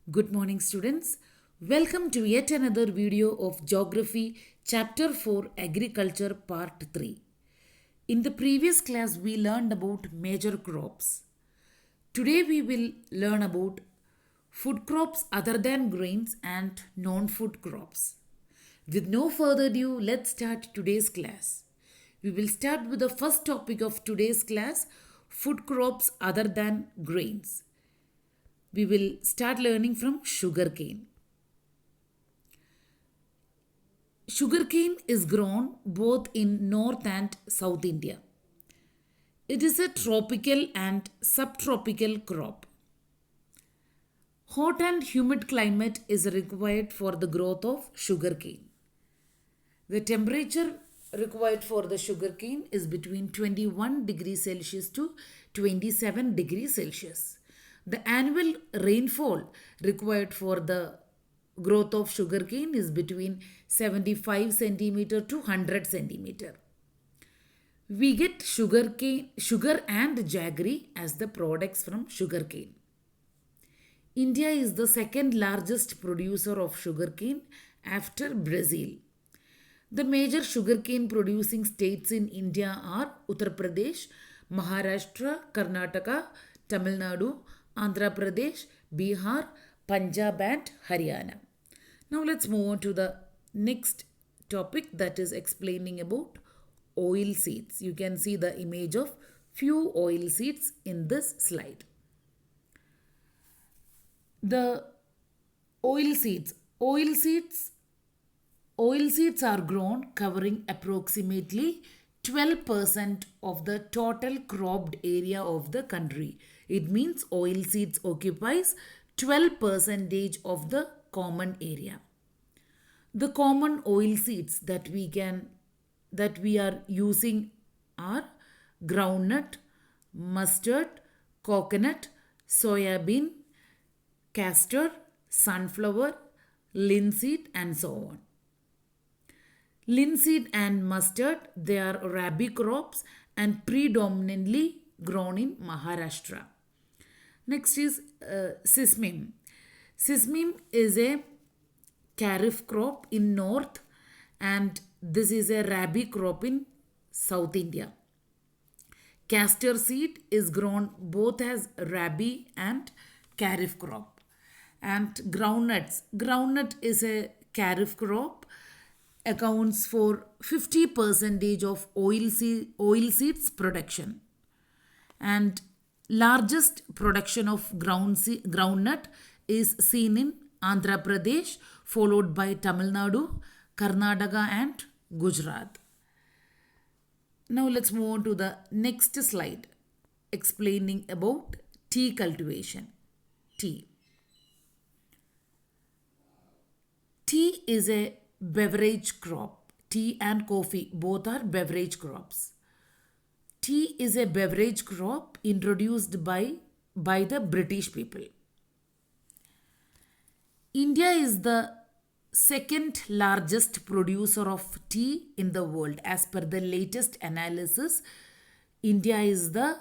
Good morning, students. Welcome to yet another video of Geography, Chapter 4 Agriculture, Part 3. In the previous class, we learned about major crops. Today, we will learn about food crops other than grains and non food crops. With no further ado, let's start today's class. We will start with the first topic of today's class food crops other than grains. We will start learning from sugarcane. Sugarcane is grown both in North and South India. It is a tropical and subtropical crop. Hot and humid climate is required for the growth of sugarcane. The temperature required for the sugarcane is between 21 degrees Celsius to 27 degrees Celsius. The annual rainfall required for the growth of sugarcane is between 75 centimeter to 100 centimeter. We get sugar and jaggery as the products from sugarcane. India is the second largest producer of sugarcane after Brazil. The major sugarcane producing states in India are Uttar Pradesh, Maharashtra, Karnataka, Tamil Nadu, Andhra Pradesh, Bihar, Punjab, and Haryana. Now let's move on to the next topic, that is explaining about oil seeds. You can see the image of few oil seeds in this slide. The oil seeds. Oil seeds are grown covering approximately 12% of the total cropped area of the country. It means oil seeds occupies 12% of the common area. The common oil seeds that we are using are groundnut, mustard, coconut, soybean, castor, sunflower, linseed, and so on. Linseed and mustard, they are rabi crops and predominantly grown in Maharashtra. Next is sesame. Sesame is a kharif crop in north and this is a rabi crop in South India. Castor seed is grown both as rabi and kharif crop. And groundnut is a kharif crop, accounts for 50% of oil seeds production. And largest production of groundnut is seen in Andhra Pradesh, followed by Tamil Nadu, Karnataka, and Gujarat. Now let's move on to the next slide, explaining about tea cultivation. Tea. Tea is a beverage crop. Tea and coffee both are beverage crops. Tea is a beverage crop introduced by the British people. India is the second largest producer of tea in the world. As per the latest analysis, India is the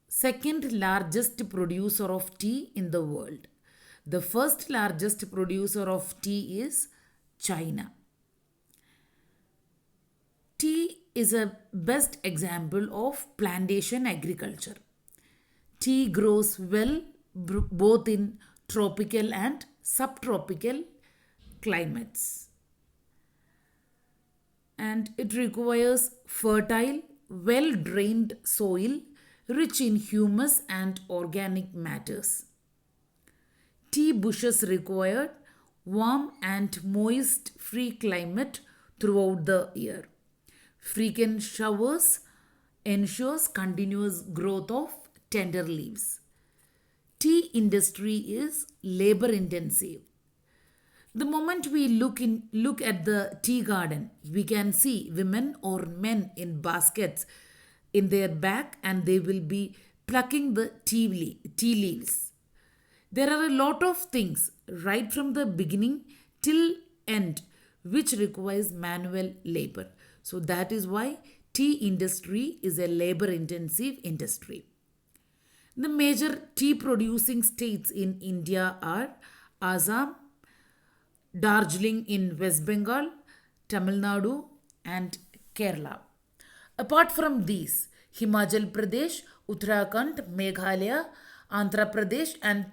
second largest producer of tea in the world. The first largest producer of tea is China. Tea is a best example of plantation agriculture. Tea grows well both in tropical and subtropical climates. And it requires fertile, well drained soil rich in humus and organic matters. Tea bushes require warm and moist free climate throughout the year. Frequent showers ensures continuous growth of tender leaves. Tea industry is labor intensive. The moment we look at the tea garden, we can see women or men in baskets in their back and they will be plucking the tea leaves. There are a lot of things right from the beginning till end which requires manual labor. So that is why tea industry is a labor intensive industry. The major tea producing states in India are Assam, Darjeeling in West Bengal, Tamil Nadu, and Kerala. Apart from these, Himachal Pradesh, Uttarakhand, Meghalaya, Andhra Pradesh, and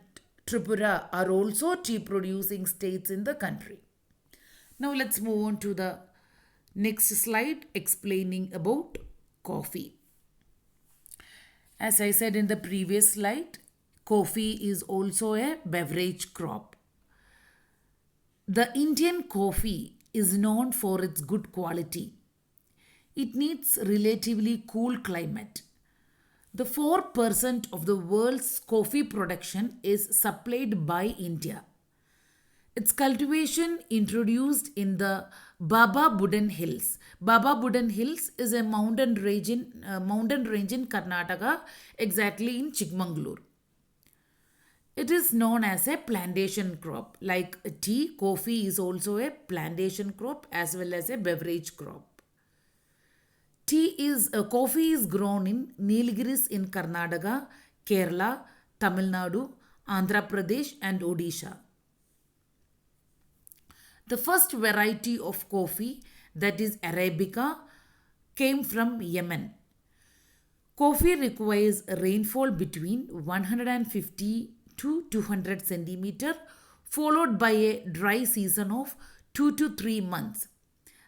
Tripura are also tea producing states in the country. Now let's move on to the next slide explaining about coffee. As I said in the previous slide, coffee is also a beverage crop. The Indian coffee is known for its good quality. It needs relatively cool climate. The 4% of the world's coffee production is supplied by India. Its cultivation introduced in the Baba Budan Hills. Baba Budan Hills is a mountain range in Karnataka, exactly in Chikmagalur. It is known as a plantation crop. Like tea, coffee is also a plantation crop as well as a beverage crop. Coffee is grown in Nilgiris in Karnataka, Kerala, Tamil Nadu, Andhra Pradesh, and Odisha. The first variety of coffee, that is Arabica, came from Yemen. Coffee requires rainfall between 150 to 200 centimeter, followed by a dry season of 2 to 3 months.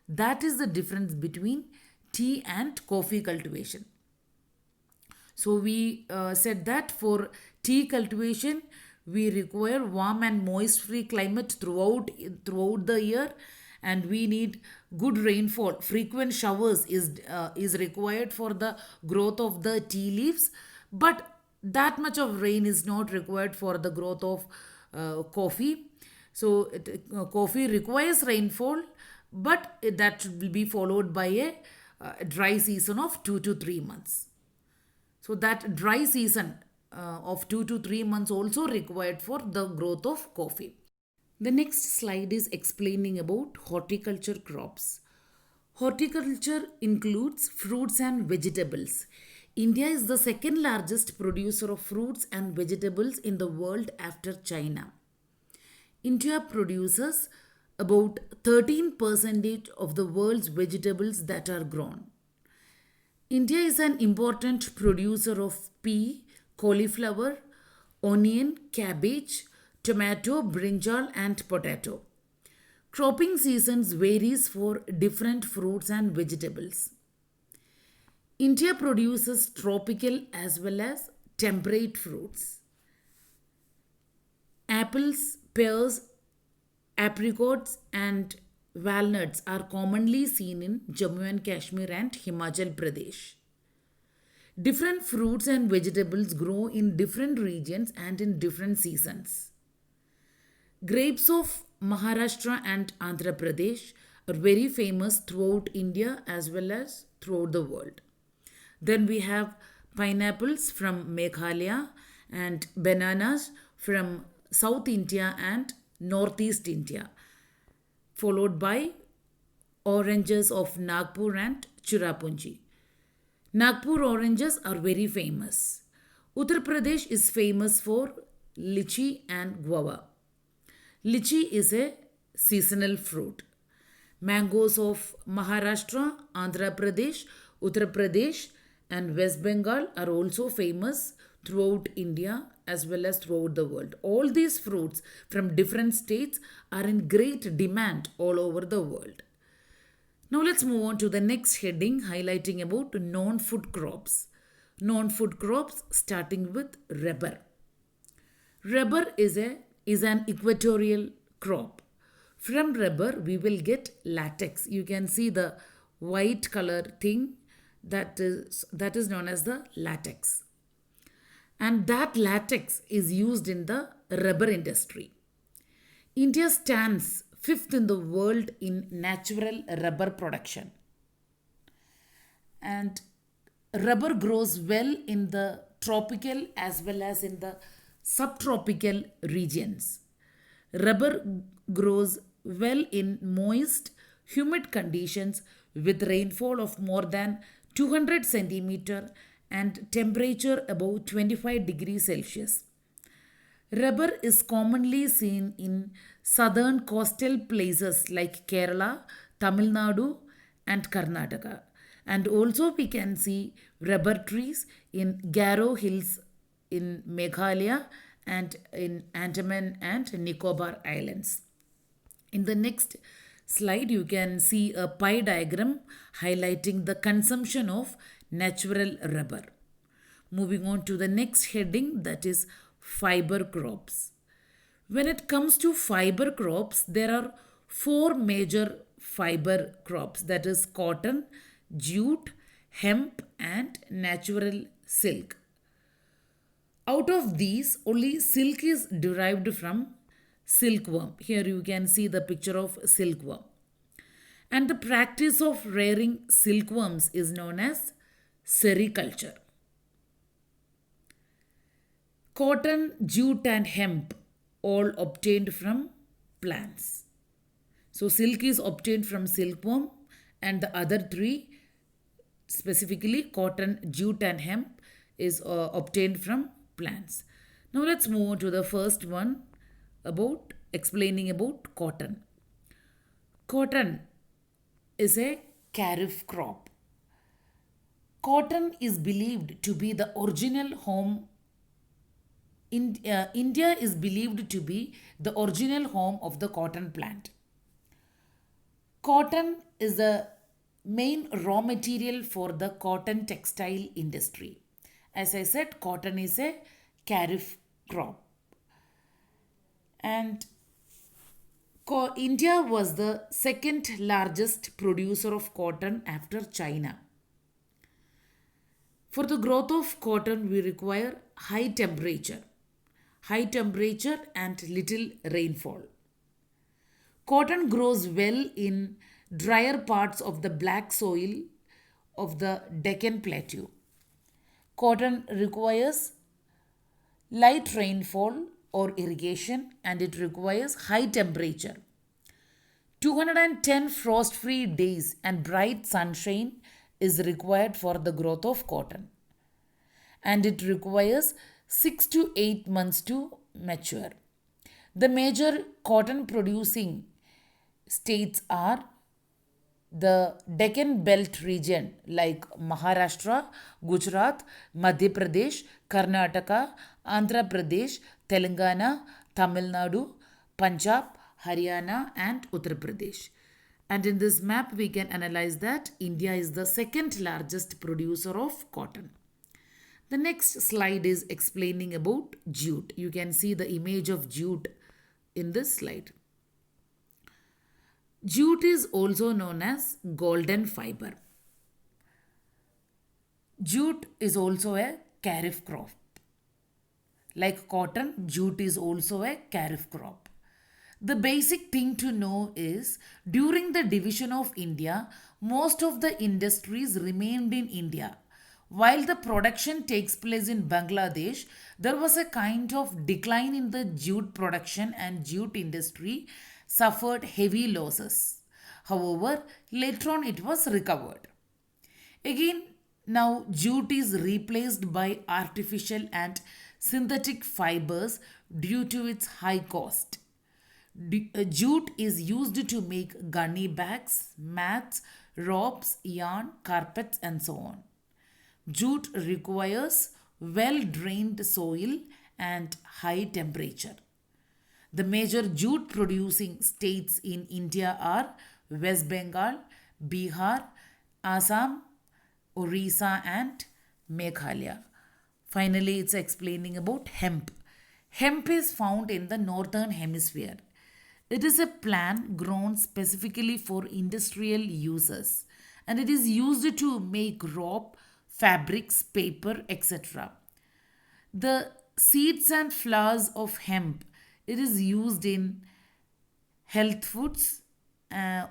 That is the difference between tea and coffee cultivation. So we said that for tea cultivation, we require warm and moist-free climate throughout the year, and we need good rainfall. Frequent showers is required for the growth of the tea leaves, but that much of rain is not required for the growth of coffee. So coffee requires rainfall, but that will be followed by a dry season of 2 to 3 months. So that dry season of 2 to 3 months also required for the growth of coffee. The next slide is explaining about horticulture crops. Horticulture includes fruits and vegetables. India is the second largest producer of fruits and vegetables in the world after China. India produces about 13% of the world's vegetables that are grown. India is an important producer of pea, cauliflower, onion, cabbage, tomato, brinjal, and potato. Cropping seasons varies for different fruits and vegetables. India produces tropical as well as temperate fruits. Apples, pears, apricots, and walnuts are commonly seen in Jammu and Kashmir and Himachal Pradesh. Different fruits and vegetables grow in different regions and in different seasons. Grapes of Maharashtra and Andhra Pradesh are very famous throughout India as well as throughout the world. Then we have pineapples from Meghalaya and bananas from South India and Northeast India, followed by oranges of Nagpur and Cherrapunji. Nagpur oranges are very famous. Uttar Pradesh is famous for lychee and guava. Lychee is a seasonal fruit. Mangoes of Maharashtra, Andhra Pradesh, Uttar Pradesh, and West Bengal are also famous throughout India as well as throughout the world. All these fruits from different states are in great demand all over the world. Now let's move on to the next heading highlighting about non-food crops. Non-food crops starting with rubber. Rubber is an equatorial crop. From rubber we will get latex. You can see the white color thing that is known as the latex. And that latex is used in the rubber industry. India stands fifth in the world in natural rubber production. And rubber grows well in the tropical as well as in the subtropical regions. Rubber grows well in moist, humid conditions with rainfall of more than 200 centimeter and temperature above 25 degrees Celsius. Rubber is commonly seen in southern coastal places like Kerala, Tamil Nadu, and Karnataka. And also, we can see rubber trees in Garo Hills in Meghalaya and in Andaman and Nicobar Islands. In the next slide, you can see a pie diagram highlighting the consumption of natural rubber. Moving on to the next heading, that is fiber crops. When it comes to fiber crops, there are four major fiber crops, that is cotton, jute, hemp, and natural silk. Out of these, only silk is derived from silkworm. Here you can see the picture of silkworm. And the practice of rearing silkworms is known as sericulture. Cotton, jute, and hemp all obtained from plants. So, silk is obtained from silkworm, and the other three, specifically cotton, jute, and hemp, is obtained from plants. Now, let's move on to the first one about explaining about cotton. Cotton is a kharif crop. Cotton is believed to be the original home. India is believed to be the original home of the cotton plant. Cotton is the main raw material for the cotton textile industry. As I said, cotton is a kharif crop. And India was the second largest producer of cotton after China. For the growth of cotton, we require high temperature and little rainfall. Cotton grows well in drier parts of the black soil of the Deccan Plateau. Cotton requires light rainfall or irrigation, and it requires high temperature. 210 frost free days and bright sunshine is required for the growth of cotton, and it requires 6 to 8 months to mature. The major cotton producing states are the Deccan Belt region like Maharashtra, Gujarat, Madhya Pradesh, Karnataka, Andhra Pradesh, Telangana, Tamil Nadu, Punjab, Haryana, and Uttar Pradesh. And in this map, we can analyze that India is the second largest producer of cotton. The next slide is explaining about jute. You can see the image of jute in this slide. Jute is also known as golden fiber. Jute is also a kharif crop. Like cotton, jute is also a kharif crop. The basic thing to know is during the division of India, most of the industries remained in India. While the production takes place in Bangladesh, there was a kind of decline in the jute production, and jute industry suffered heavy losses. However, later on it was recovered. Again, now jute is replaced by artificial and synthetic fibers due to its high cost. Jute is used to make gunny bags, mats, ropes, yarn, carpets, and so on. Jute requires well drained soil and high temperature. The major jute producing states in India are West Bengal, Bihar, Assam, Orissa, and Meghalaya. Finally, it's explaining about hemp. Hemp is found in the northern hemisphere. It is a plant grown specifically for industrial uses, and it is used to make rope, fabrics, paper, etc. The seeds and flowers of hemp, it is used in health foods,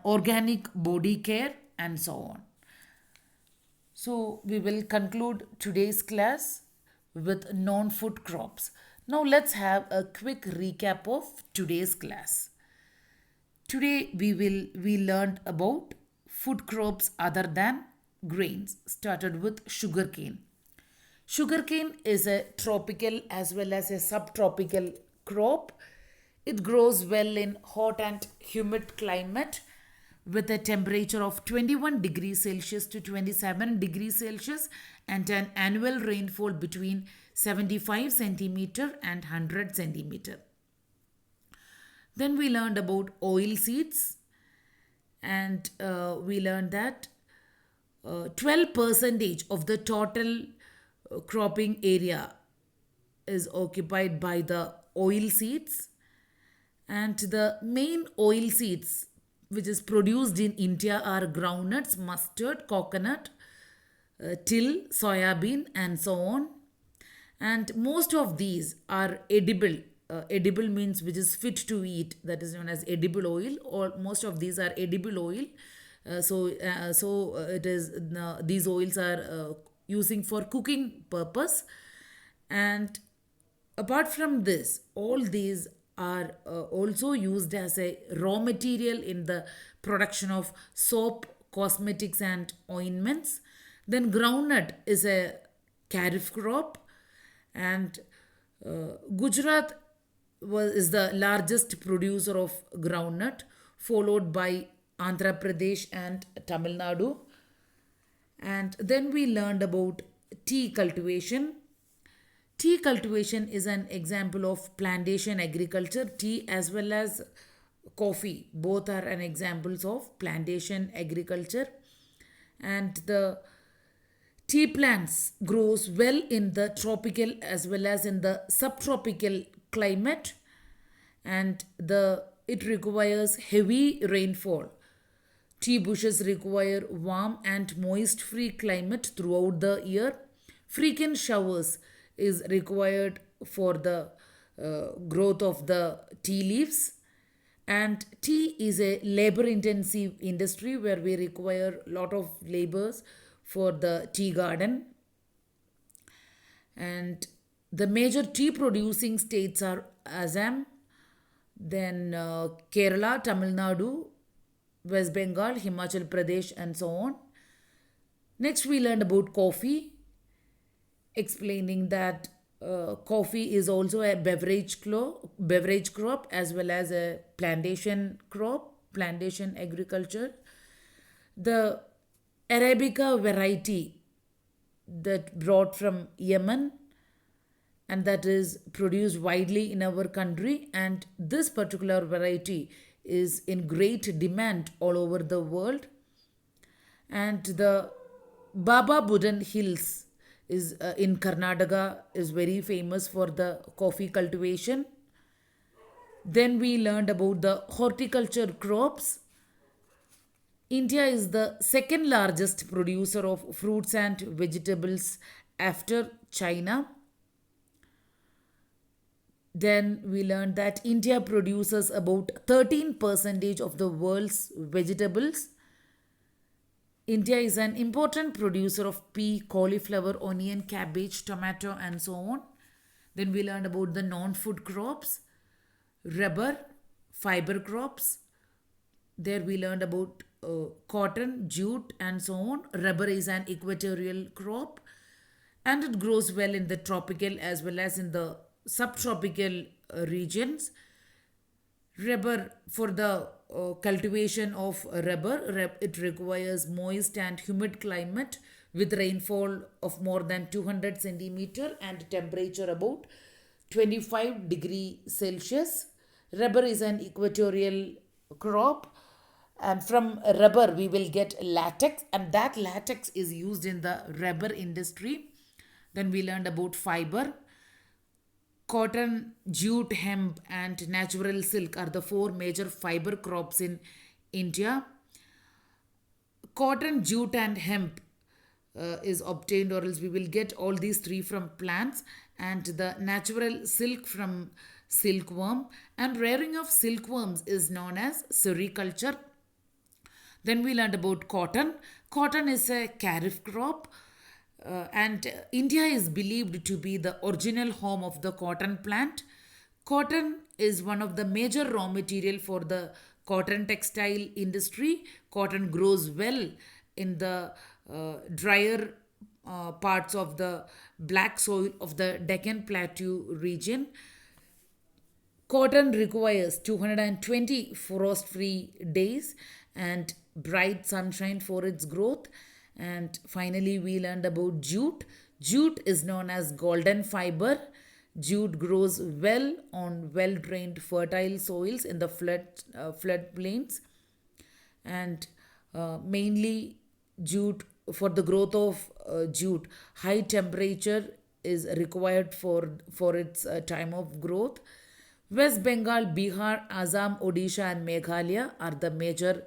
organic body care, and so on. So we will conclude today's class with non-food crops. Now let's have a quick recap of today's class. Today we learned about food crops other than grains. Started with sugarcane. Sugarcane is a tropical as well as a subtropical crop. It grows well in hot and humid climate with a temperature of 21 degrees Celsius to 27 degrees Celsius and an annual rainfall between 75 centimeter and 100 centimeter. Then we learned about oil seeds, and we learned that 12 percentage of the total cropping area is occupied by the oil seeds, and the main oil seeds which is produced in India are groundnuts, mustard, coconut, till, soya bean, and so on. And most of these are edible. Edible means which is fit to eat, that is known as edible oil, or most of these are edible oil. It is these oils are using for cooking purpose. And apart from this, all these are also used as a raw material in the production of soap, cosmetics, and ointments. Then groundnut is a kharif crop, and Gujarat is the largest producer of groundnut, followed by Andhra Pradesh and Tamil Nadu. And then we learned about tea cultivation. Tea cultivation is an example of plantation agriculture. Tea as well as coffee, both are an examples of plantation agriculture. And the tea plants grows well in the tropical as well as in the subtropical climate, and the it requires heavy rainfall. Tea bushes require warm and moist free climate throughout the year. Frequent showers is required for the growth of the tea leaves. And tea is a labor intensive industry where we require a lot of labors for the tea garden. And the major tea producing states are Assam, then Kerala, Tamil Nadu, West Bengal, Himachal Pradesh, and so on. Next, we learned about coffee, explaining that coffee is also a beverage crop as well as a plantation crop, plantation agriculture. The Arabica variety that brought from Yemen, and that is produced widely in our country, and this particular variety is in great demand all over the world. And the Baba Budan Hills is in Karnataka is very famous for the coffee cultivation. Then we learned about the horticulture crops. India is the second largest producer of fruits and vegetables after China. Then we learned that India produces about 13% of the world's vegetables. India is an important producer of pea, cauliflower, onion, cabbage, tomato, and so on. Then we learned about the non-food crops, rubber, fiber crops. There we learned about cotton, jute, and so on. Rubber is an equatorial crop, and it grows well in the tropical as well as in the subtropical regions. Rubber, for the cultivation of rubber, it requires moist and humid climate with rainfall of more than 200 centimeter and temperature about 25 degree Celsius. Rubber is an equatorial crop, and from rubber we will get latex, and that latex is used in the rubber industry. Then we learned about fiber. Cotton, jute, hemp, and natural silk are the four major fiber crops in India. Cotton, jute, and hemp is obtained, or else we will get all these three from plants, and the natural silk from silkworm. And rearing of silkworms is known as sericulture. Then we learned about cotton. Cotton is a kharif crop, and India is believed to be the original home of the cotton plant. Cotton is one of the major raw material for the cotton textile industry. Cotton grows well in the drier parts of the black soil of the Deccan Plateau region. Cotton requires 220 frost-free days and bright sunshine for its growth. And finally, we learned about jute. Jute is known as golden fiber. Jute grows well on well-drained fertile soils in the floodplains, and mainly jute for the growth of jute. High temperature is required for its time of growth. West Bengal, Bihar, Assam, Odisha, and Meghalaya are the major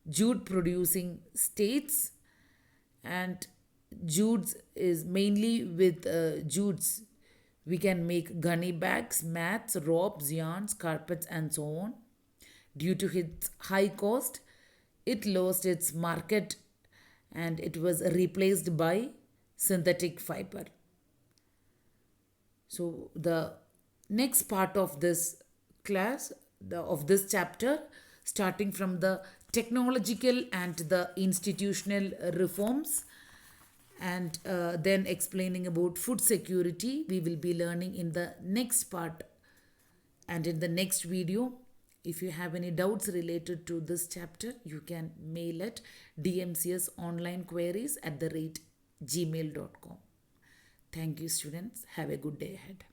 jute producing states. And jutes is mainly with jutes we can make gunny bags, mats, ropes, yarns, carpets, and so on. Due to its high cost, it lost its market and it was replaced by synthetic fiber. So the next part of this class, of this chapter, starting from the technological and the institutional reforms, and then explaining about food security, we will be learning in the next part and in the next video. If you have any doubts related to this chapter, you can mail at dmcsonlinequeries@gmail.com. Thank you, students. Have a good day ahead.